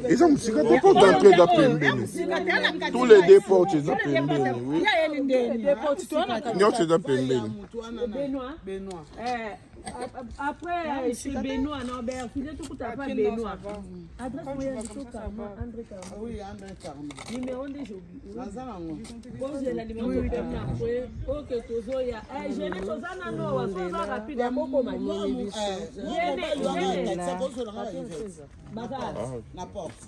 Ils ont des portes d'entrée d'après. Tous les deux portes d'après. Oui. Non, c'est d'après. Benoît. Après, c'est Benoît, non, il est tout à fait Benoît. Adresse moyenne, André Carma. Oui, André Carma. Numéro de jour. J'ai la numéro de après. Ok, Tozoya. Je n'ai pas un an, on va rapide à beaucoup de la porte.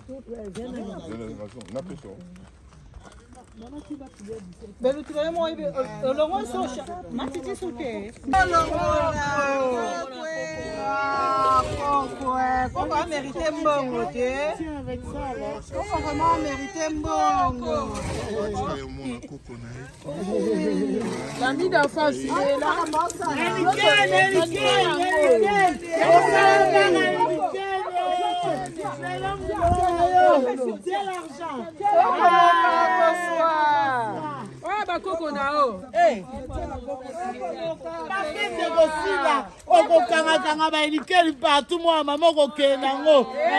Belo tu vai morrer. Eu não sou chato. Mas te disse o quê? Coco a mérité un bon, ok? Coco vraiment a mérité un bon. L'ami d'enfance, il est là. C'est l'argent. Ah, bah, Coco Nao. Eh, parce que c'est aussi là. On peut kanga ba nickel partout moi maman ko kenango.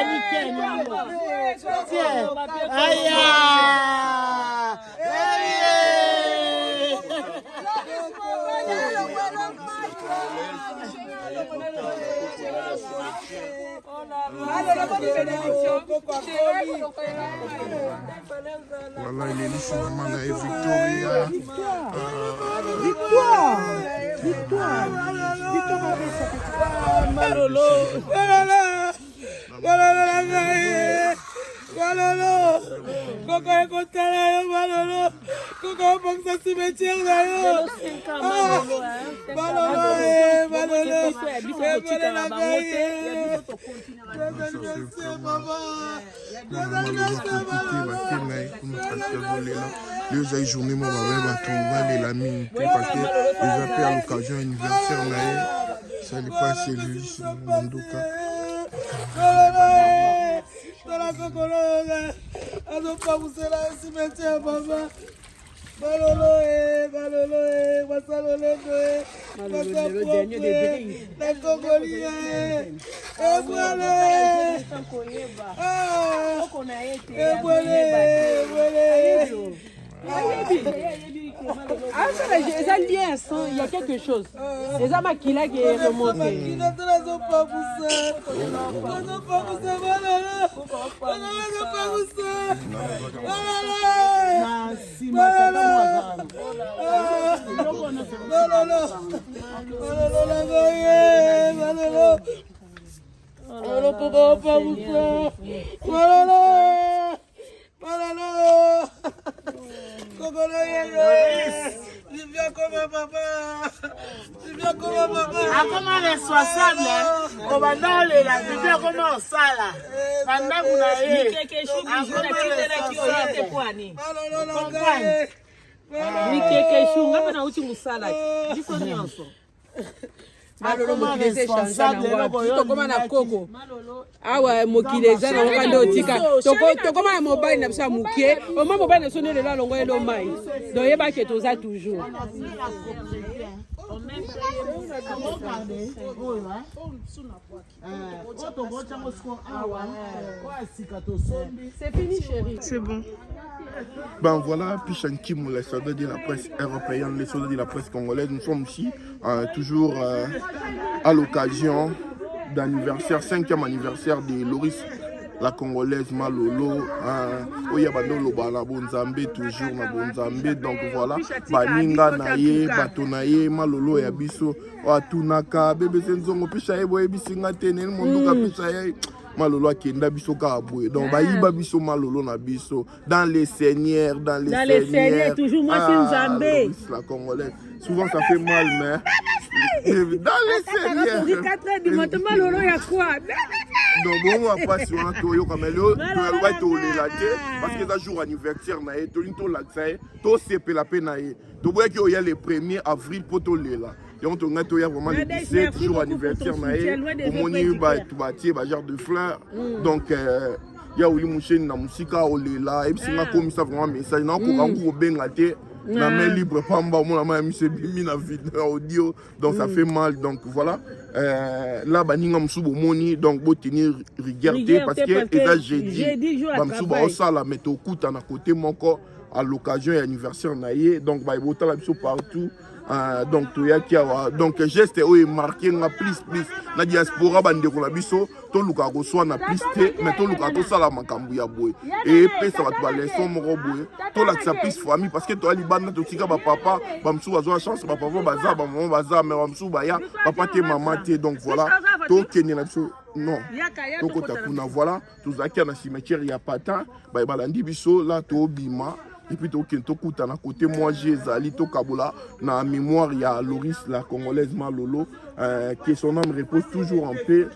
Nickel nango. Tiens. Aïe. Voilà, il est ici, maman, et Victoria. Victoire. Malolo. Coco est content là, Malolo. Coco pense à cimetière là. Malolo. Les autres journées, moi, je vais la mine parce que les appels à l'occasion anniversaire, ça n'est pas celui sur mon dos. Ah, ça, les liens, il y a quelque chose. Les amas qui là qui est remonté. Comment les 60 là, on va dans les là, tu viens comment ça là, pendant qu'on a eu, tokoma na koko awa mokili eza na ngande otika tokoma na mobali na biso ya mokie oma mobali na so nde lelo alongo ye lo mai donc yeba ke toza toujours c'est fini chérie. C'est bon. Ben voilà, puis Shankim, les soldats de la presse européenne, les soldats de la presse congolaise, nous sommes ici toujours à l'occasion d'anniversaire, 5e anniversaire de Loris, la congolaise Malolo, Oyabando Lobala Bonzambe, toujours na Bonzambe, donc voilà, Baninga Naye, Batonaye, Malolo et Abisso, Atunaka, Bébé Senzongo, Pichaye, Boye Bisinga Tene, Monduka Pichaye. Malolo akenda biso ka aboué donc bayiba biso malolo na biso dans les seigneurs toujours moi c'est Nzambé la congolaise souvent ça fait mal mais dans les seigneurs 4 heures du matin malolo ya quoi Donc bon, on va pas sur un toyo comme elle va te relater parce que c'est jour anniversaire nae, to linto laxae, to sepe la peine nae. To voyez qu'il y a le 1er avril pour to lela. Donc on a vraiment le 17 jour anniversaire nae. Au moni ba tu bâtir ba genre de fleurs. Donc il y a Oli Mouchen na musika olela et puis c'est comme ça vraiment message na ko kangu bengate. La main libre, pas mon main mis na vidéo audio, donc ça fait mal. Donc voilà, là, baninga msubo moni, donc beau tenir regarder parce que et là j'ai dit, msubo ça la mettre au coup à côté mon corps à l'occasion et anniversaire naïe, donc bah il la biso partout. Donc tout donc geste est marqué na plus na diaspora bande ko la biso to luka ko so na plus mais to luka to sala makambu ya boy et pe ça va to leçon moko boy to la sa plus famille parce que to ali banda to tika ba papa ba msu bazo chance ba papa baza ba maman baza mais ba msu ba ya papa te maman te donc voilà to kenye na biso non to kota kuna voilà to zakia na cimetière ya pata ba balandi biso là to bima. Et puis, to kuta na côté moi j'ai Zali to Kabola na mémoire il y a Loris la congolaise Malolo que son âme repose toujours en paix.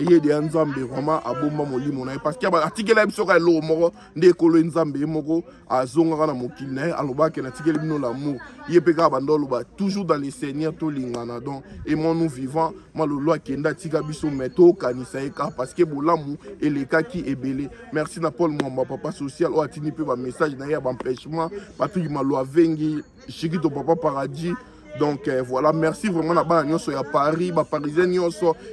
Il y a des Nzambe vraiment à bomba moli monaï parce qu'il y a article là sur le moro de kolo Nzambe moko à zonga na mokilne aloba que l'article bino l'amour il peka bandolo ba toujours dans les seigneurs to lingana donc et mon nous vivant Malolo akenda tika biso meto kanisa eka parce que bolamu et les cas qui est belé. Merci na Paul Mwamba papa social o atini pe ba message na ya ba Patrick Malo Vengi, Chikito Papa Paradis. Donc voilà, merci vraiment là-bas à Paris, à Parisien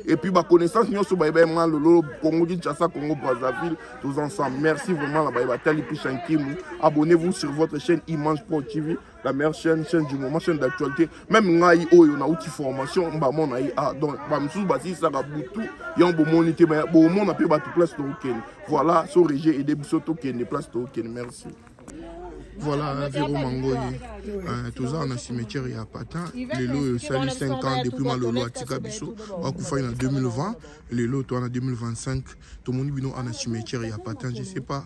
et puis ma connaissance le Congo Kinshasa, Congo Brazzaville, tous ensemble. Merci vraiment là-bas à Tali Pichankimu. Abonnez-vous sur votre chaîne Image Pro TV, la meilleure chaîne du moment, chaîne d'actualité. Même ngai oh on a outil formation, on a donc bamsou basi ça va boutou, y a un bon monité, bon monde a pu battre place token. Voilà, so régé et début token, des places token. Merci. Voilà, Véro Mangoyi. Tout ça, on a cimetière il y a pas tant. Les lots, ça a 5 ans depuis Malolo à Tikabiso. On a fait en 2020. Les lots, en 2025. Tout le monde a un cimetière il y a pas tant. Je ne sais pas.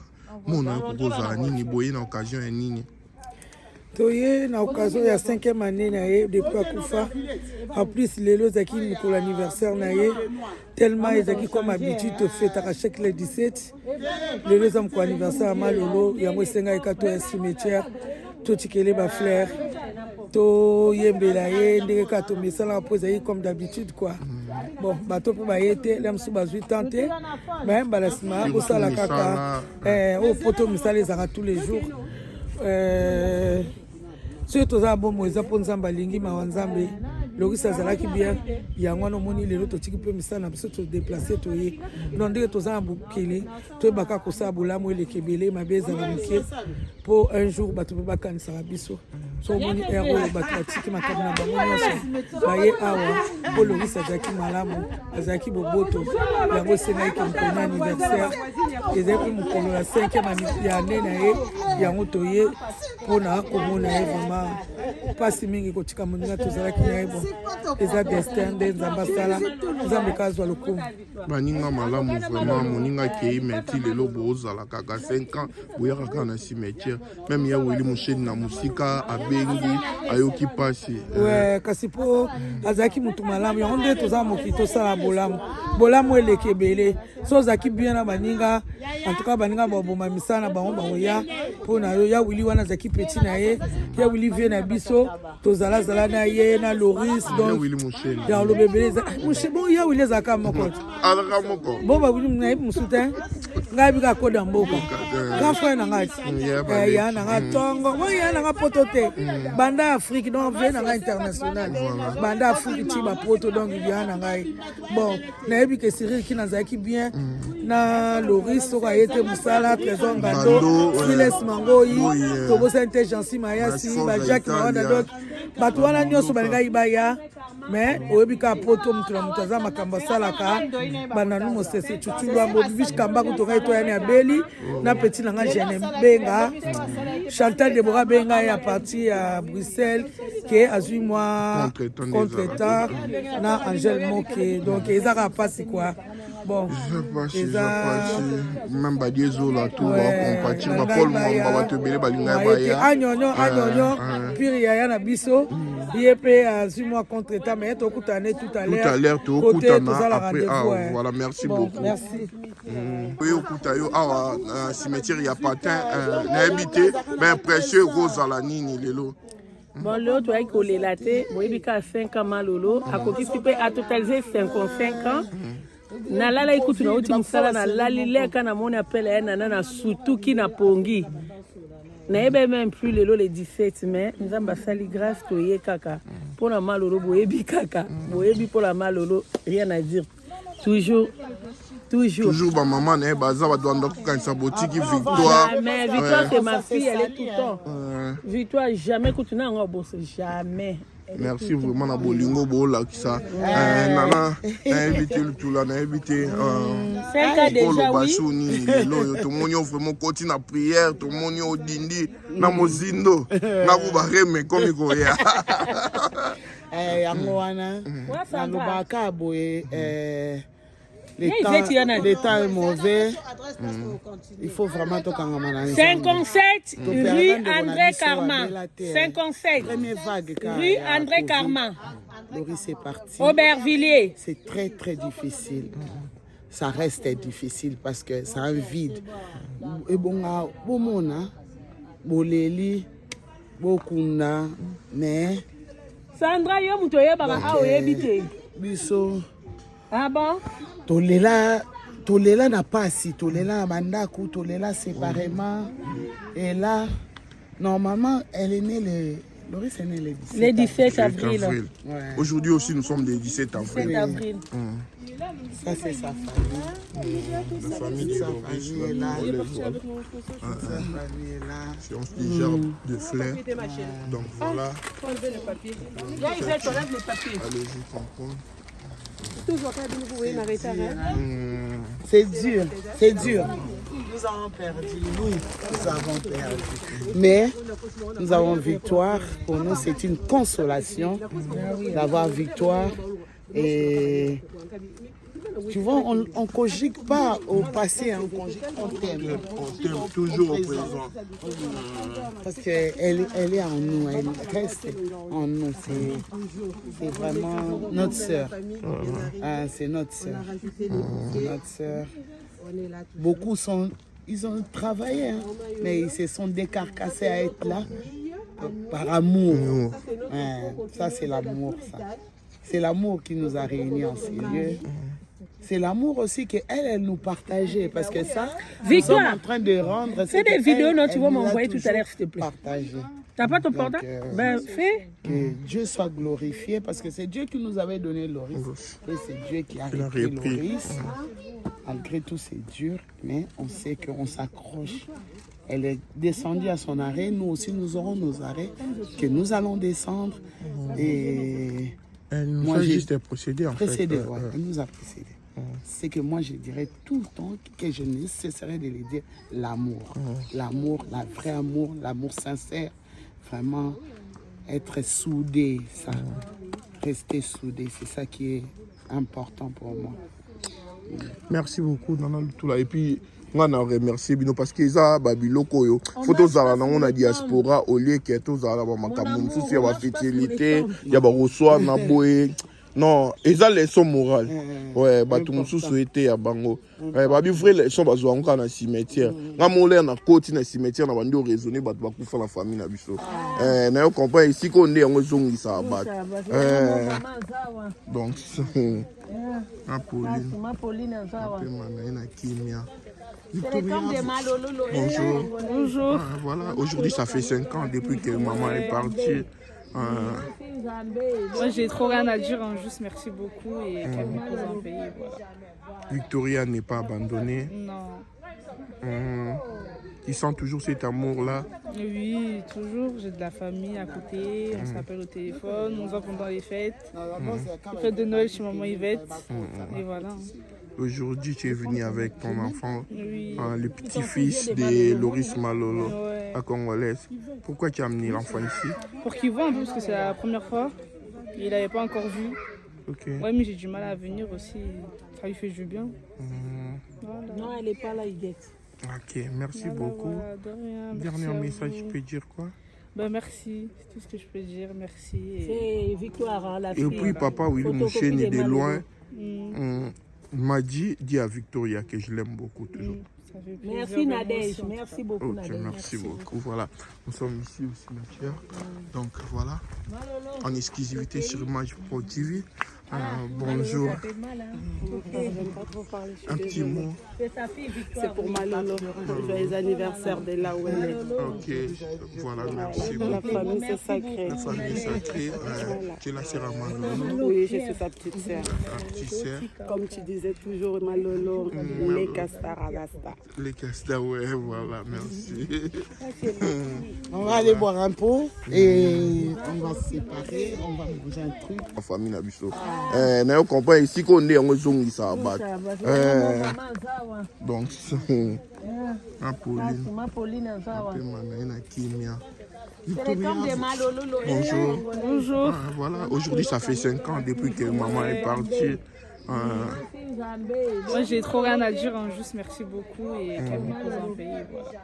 Moi, on a proposé à Nini, Boye, dans l'occasion à Nini. Toye na occasion ya 5e année na ye depuis akufa en plus lelo zaki pour l'anniversaire na ye tellement ezaki comme habitude to fête à chaque le 17 lelo zam ko anniversaire Malolo yango senga ekato ya cimetière to tikele ba fleur to yembela ye ndenge ka to misala poser comme d'habitude quoi. Bon bato pe ba yete lem sou bazui tenter mais balasma au sala kaka au poto misala ezaka tous les jours surtout ça bon moi ça pour nzamba lingi mawanzambe Loris azalaki bien yango no moni lelo to tiki pe misana biso to déplacer to ye non ndenge to za mbukele to baka ko sa bolamu ele kebele mabeza na muke pour un jour bato ba kanisa biso so moni ero bato tiki makabina bango nyonso baye awa po Loris azaki malamu azaki boboto yango senga ke mkona anniversaire ezaki mukolo la 5e année na ye yango to ye pona komona ye vraiment pasi mingi kotika moninga tozalaki na ye bon eza destin de nzamba sala nzambe kazwa lokumu baninga malamu vraiment moninga kei meti lelo bozala kaka 5 ans boyaka kaka na cimetière même ya weli mosheni na musika abengi ayoki pasi ouais kasi po azalaki mutu malamu yango nde toza moki tosala bolamu eleki ebele so ozalaki bien na baninga en tout cas baninga baboma misala na bango baoya mpona yo ya wili wana azalaki petit na ye ya wili vie na biso tozalazala na ye na Loris donc ya lobebele moche bon ya wili ezalaka moko bon babili na ye mosutin ngai bika koda mboka grand frère na ngai ya na nga tongo moi ya na nga poto te banda Afrique donc vie na nga international banda Afrique ti ba poto donc ya na ngai bon na yebi ke Cyril ki nazalaki bien na Loris so ayete musala trésor ngando Siles Mangoyi tobo intelligence mayasi ba Jacques Mawanda donc bato wana nyonso balingai baya mais oyebika poto mutu na mutu aza makambo asalaka bananu mosese chuchulwa mbobibish kambaku tokai toyani ya beli na petit nanga jene benga Chantal Deborah benga ya parti à Bruxelles ke azui moi contre-temps na Angèle Moke donc ezaka pasi quoi. Bon, même Badiezo là tout va compatir Paul Mwamba va te belé balinga baya anyonyo pire ya na biso ye mpe azwi mwa contre état mais tokutane tout à l'heure côté tozala rendez-vous. Voilà, merci beaucoup. Merci. Oui, okuta yo awa cimetière ya patin nayebi te mais précieux rose à la nini lelo. Bon, l'autre, il kolela te, boyebi ka 5 ans malolo, akokisi pe a totalisé 55 ans. Na lala ikutu na uti musala na lali leka na moni appel ya nana na sutuki na pongi. Na yebe même plus lelo le 17 mai, nzamba sali grâce to ye kaka. Pour la malolo boyebi kaka, boyebi pour la malolo, rien à dire. Toujours ma maman n'est baza ba doit quand ça botiki Victoire. Mais Victoire c'est ma fille, elle est tout le temps. Victoire jamais continue en bosse jamais. Merci vraiment na bolingo bola kisa. Nana, invité le tout là, invité 5 ans déjà oui. Tout le monde vraiment continue na prière, tout le monde au dindi na mozindo na kubareme comme koya. Yango wana na lobaka boye l'état est mauvais. Il faut vraiment tout quand 57 rue André Carman. 57 rue André Carman. Loris est parti. Aubervilliers. C'est très très difficile. Ça reste difficile parce que c'est un vide. Et bon, bomona, boleli, bokuna, mais. Sandra yo mutoye baba aoyebite. Biso. Ah bon? Tolela n'a pas si, Tolela Mandaku, Tolela séparément. Et là, normalement, elle est née Loris est née le 17 avril. Ouais. Aujourd'hui aussi, nous sommes le 17 avril. 17 avril. Ça, c'est sa famille. La famille de Loris est là. On se dit gerbe de fleurs. Donc voilà. Allez-y, comprendre. C'est dur, c'est dur. Nous avons perdu, oui, nous avons perdu. Mais nous avons victoire. Pour nous, c'est une consolation d'avoir victoire. Et tu vois, on ne conjugue pas au passé, on conjugue au thème. On t'aime toujours au présent. Parce qu'elle est en nous, elle reste en nous. C'est vraiment notre sœur. C'est notre sœur. Notre sœur. Beaucoup ils ont travaillé, hein, mais ils se sont décarcassés à être là par amour. Ça, c'est l'amour. C'est l'amour qui nous a réunis en ces lieux. C'est l'amour aussi qu'elle nous partageait. Parce que ça, nous sommes en train de rendre. Fais des vidéos, non, tu vas m'envoyer tout à l'heure, s'il te plaît. Partager. T'as pas ton portable? Ben, fais. Que Dieu soit glorifié, parce que c'est Dieu qui nous avait donné Loris. Et c'est Dieu qui a repris Loris. Malgré tout, c'est dur, mais on sait qu'on s'accroche. Elle est descendue à son arrêt. Nous aussi, nous aurons nos arrêts que nous allons descendre. Et elle nous a juste précédé, en fait. Elle nous a précédé. C'est que moi, je dirais tout le temps que je ne cesserai de le dire, l'amour. L'amour, le vrai amour, l'amour sincère. Vraiment, être soudé, ça. Rester soudé, c'est ça qui est important pour moi. Merci beaucoup, Nana Lutula. Et puis, on a remercié parce que ça, Babiloko, yo. Photos à la diaspora, au lieu que tous à la Makamoun, il y a la fidélité, il y a la reçoit, non, et ça, leçon morale. Ouais, tout le monde souhaité à Bango. Ouais, vrai leçon, bah, on a un cimetière. Quand on est dans côté dans cimetière, on va raisonner, bah, tu vas la famille na biso. On comprend ici qu'on est en zone qui s'abat. Donc, Pauline, bonjour. Voilà, aujourd'hui ça fait 5 ans depuis que maman est partie. Moi j'ai trop rien à dire, hein. Juste merci beaucoup et qu'elle me pose un pays. Voilà. Victoria n'est pas abandonnée. Non. Tu sens toujours cet amour-là? Oui, toujours. J'ai de la famille à côté, on s'appelle au téléphone, on se voit pendant les fêtes. Les fêtes de Noël chez maman Yvette. Et voilà. Aujourd'hui, tu es venu avec ton enfant, oui. Le petit-fils de Loris Malolo, à Congolaise. Pourquoi tu as amené l'enfant ici? Pour qu'il voit un peu, parce que c'est la première fois. Il n'avait pas encore vu. Okay. Ouais, mais j'ai du mal à venir aussi. Ça lui fait du bien. Voilà. Non, elle n'est pas là, Yvette. Ok, merci beaucoup. Voilà, de rien, Dernier message, tu peux dire quoi? Ben merci, c'est tout ce que je peux dire, merci. C'est Victoire, hein, la Et fille. puis papa Willy Photocopie Moucheni des de Malolo. loin m'a dit à Victoria que je l'aime beaucoup toujours. Ça fait plaisir, Merci ben, moi Nadège, aussi, en tout merci cas. beaucoup Ok, Nadège. merci beaucoup. Voilà, nous sommes ici au cimetière. Donc voilà, en exclusivité sur Image Pro TV. Bonjour. Ça fait mal, hein. J'aime pas trop parler, je suis Un petit désolée. mot. C'est sa fille Victoire. C'est pour Malolo. Joyeux anniversaire de là où elle est. Ok, voilà, merci La beaucoup. famille, c'est sacré. La famille sacrée, tu es la sœur à Malolo, Oui, je suis sa petite sœur. ta petite sœur. Comme tu disais toujours, Malolo, les castaragasta. Les Casta, ouais, voilà, merci. On va aller boire un pot et on va se séparer, on va manger un truc. En famille, na biso. Na yo comprends ici qu'on est en zone ça bat. Donc, Apolline, Ma Pauline Azawa. Manaïna Kimia. C'est le temps de Malolo. Bonjour. Bonjour. Voilà, aujourd'hui ça fait 5 ans depuis que maman est partie. Moi, j'ai trop rien à dire, hein, juste merci beaucoup et qu'elle me pose un pays. Voilà.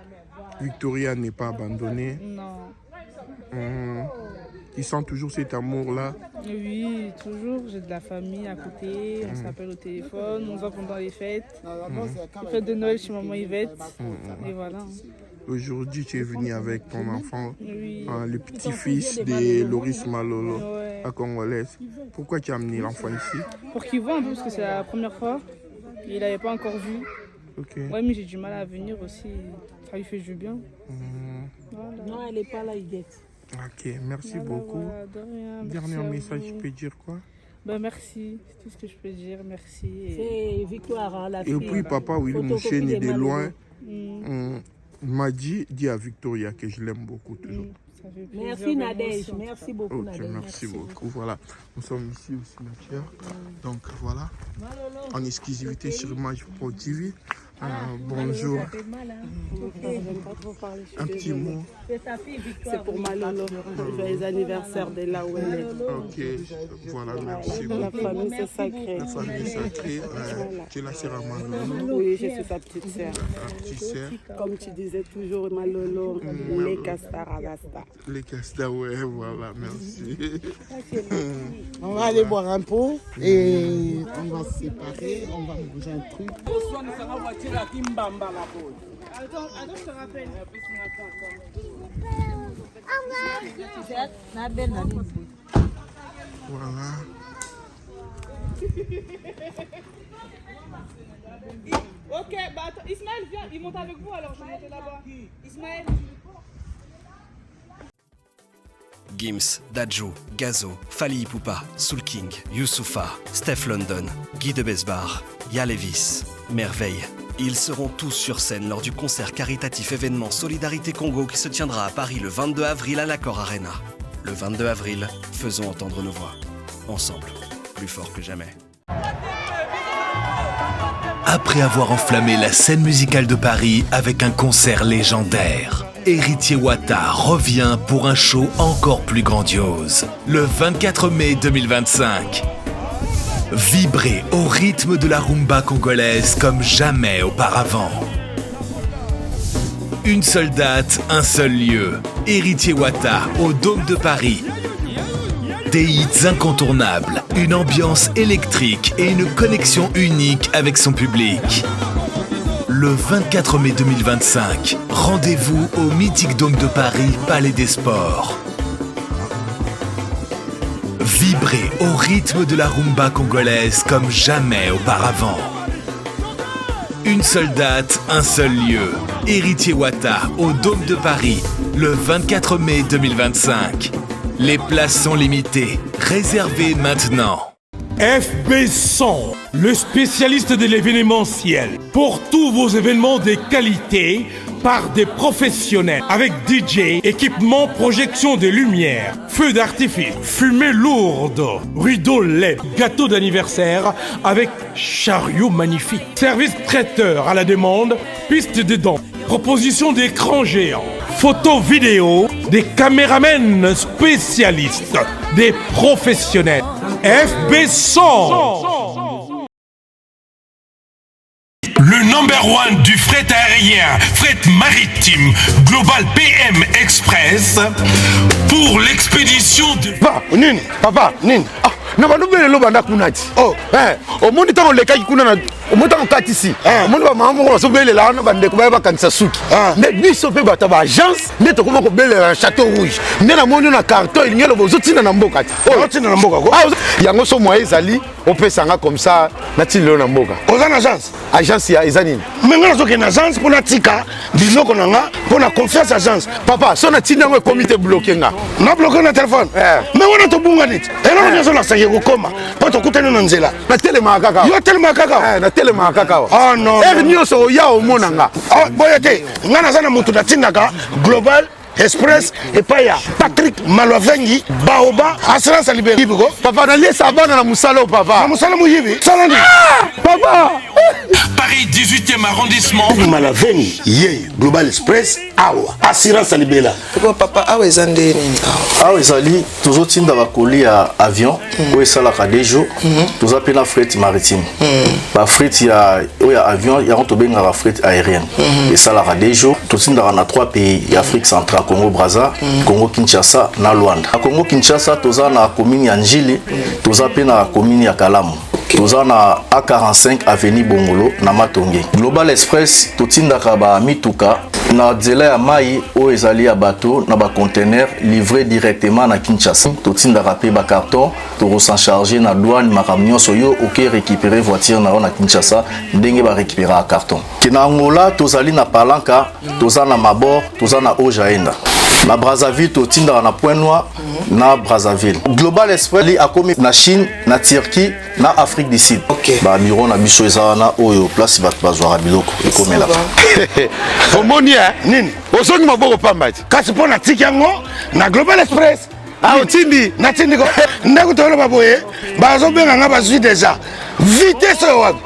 Victoria n'est pas abandonnée. Non. Tu sens toujours cet amour-là. Oui, toujours. J'ai de la famille à côté. On s'appelle au téléphone. On se voit pendant les fêtes. Les fêtes de Noël chez maman Yvette. Et voilà. Aujourd'hui, tu es venu avec ton enfant, Oui. le petit-fils de Loris Malolo, Ouais. la Congolaise. Pourquoi tu as amené l'enfant ici? Pour qu'il voit un peu, parce que c'est la première fois. Il n'avait pas encore vu. Ok. Ouais, mais j'ai du mal à venir aussi. Ça lui fait du bien. Voilà. Non, elle n'est pas là, Yvette. Ok, merci Voilà, beaucoup. voilà, de rien, merci Dernier à message, vous. tu peux dire quoi? Ben merci, c'est tout ce que je peux dire, merci. C'est Victoire, hein, la fille. Et puis papa Willy Photocopie Moucheni des de Malolo. loin m'a dit à Victoria que je l'aime beaucoup toujours. Ça fait plaisir, Merci ben, moi Nadège, aussi, en tout cas. merci beaucoup Ok, Nadège. merci beaucoup. Voilà, nous sommes ici au cimetière. Donc voilà, en exclusivité sur Image Pro TV. Bonjour. Ça fait mal, hein. J'aime pas trop parler, je Un suis petit désolée. mot. C'est sa fille Victoire. C'est pour Malolo. Joyeux anniversaire de là où elle est. Ok, voilà, merci La beaucoup. famille, c'est sacré. La famille sacrée, tu es la sœur à Malolo, Oui, je suis sa petite sœur. ta petite sœur. Comme tu disais toujours, Malolo, les castaragasta. Les Casta, ouais, voilà, merci. On va aller boire un pot et on va se séparer, on va manger un truc. Attends, je te rappelle. Voilà. Ok, bah attends, Ismaël, viens, il monte avec vous alors, je vais monter là-bas. Ismaël. Gims, Dadju, Gazo, Fali Ipupa, Soul King, Youssoufa, Steph London, Guy de Besbar, Yalevis, Merveille. Ils seront tous sur scène lors du concert caritatif événement Solidarité Congo qui se tiendra à Paris le 22 avril à l'Accor Arena. Le 22 avril, faisons entendre nos voix. Ensemble, plus fort que jamais. Après avoir enflammé la scène musicale de Paris avec un concert légendaire, Héritier Wata revient pour un show encore plus grandiose. Le 24 mai 2025. Vibrez au rythme de la rumba congolaise comme jamais auparavant. Une seule date, un seul lieu. Héritier Wata au Dôme de Paris. Des hits incontournables, une ambiance électrique et une connexion unique avec son public. Le 24 mai 2025, rendez-vous au mythique Dôme de Paris, Palais des Sports. Vibrez au rythme de la rumba congolaise comme jamais auparavant. Une seule date, un seul lieu. Héritier Wata au Dôme de Paris, le 24 mai 2025. Les places sont limitées. Réservez maintenant. FB100, le spécialiste de l'événementiel. Pour tous vos événements de qualité, par des professionnels, avec DJ, équipement, projection de lumière, feux d'artifice, fumée lourde, rideau LED, gâteau d'anniversaire avec chariot magnifique, service traiteur à la demande, piste de danse, proposition d'écran géant, photo vidéo, des caméramens spécialistes, des professionnels. FB100. le #1 du fret aérien, fret maritime, Global PM Express, pour l'expédition de... Papa, Nini. Na banobele lo banda kunati. Oh, omoni tango lekaki kuna na omoni tango katisi. Omoni ba mama ko sobele la na bande ko ba kanisa suki. Ne biso pe bata ba agence ne to ko bele na Château Rouge. Ne na moni na carton il ngelo bozotina na mboka. Oh, tina na mboka ko. Yango so mo ezali opesanga comme ça na tilo na mboka. Ozana agence. Agence ya ezanini. Menga zo ke na agence pour na tika biloko nanga pour na confiance agence. Papa, so na tina ngo comité bloqué nga. Na bloqué na téléphone. Mais wana to bunga nit. Ela na zo na koma poto kutana na nzela na telema kaka yo telema kaka na telema kaka oh non nyoso ya omonanga oh boyete ngana sana mutu na tindaka Global Express et paya Patrick Malovengi Baoba assurance libéré biko papa na lesa bana na musalo papa na musalo muyibi salandi papa Paris 18e arrondissement Malovengi ye Global Express awa assurance libéré ko papa awa ezande nini awa ezali toujours tinda bakoli ya avion oyo esalaka des jours toza mpe na fret maritime bafret ya avion yango tobengaka fret aérienne esalaka des jours totindaka na 3 pays ya Afrique centrale Congo Brazza, Congo Kinshasa na Luanda. Na Congo Kinshasa toza na commune ya Njili, toza pe na commune ya Kalamu. Toza na A45 avenue Bongolo na Matonge. Global Express totindaka ba mituka na nzela ya mai oyo ezali ya bateau na ba conteneur livré directement na Kinshasa. Totindaka pe ba carton to s'en charger na douane makambo nyonso yo oke récupérer voiture na Kinshasa ndenge ba récupérer a carton. Kina Angola tozali na Palanka, toza na Mabor, toza na Ojaenda. Na Brazzaville totindaka na Point Noir na Brazzaville. Global Express li akomi na Chine, na Turquie, na Afrique du Sud. Ba bureau na biso eza na oyo place bato bazwaka biloko ekomela. Omoni nini? Osongi maboko pambati. Kasi pona tiki yango na Global Express. Ah otindi na tindi ko. Ndako tolo baboye. Bazo benga nga bazwi déjà. Vitesse wapi?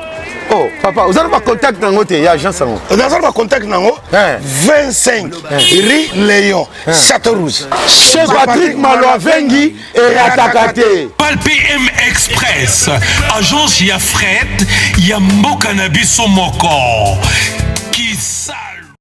Oh, papa, vous avez pas contact dans votre agence? Vous avez pas contact dans 25 Rue Léon, Château Rouge. Chez Patrick Malovengi et Atakate. Pal PM Express, agence ya fret, ya mboka na biso moko.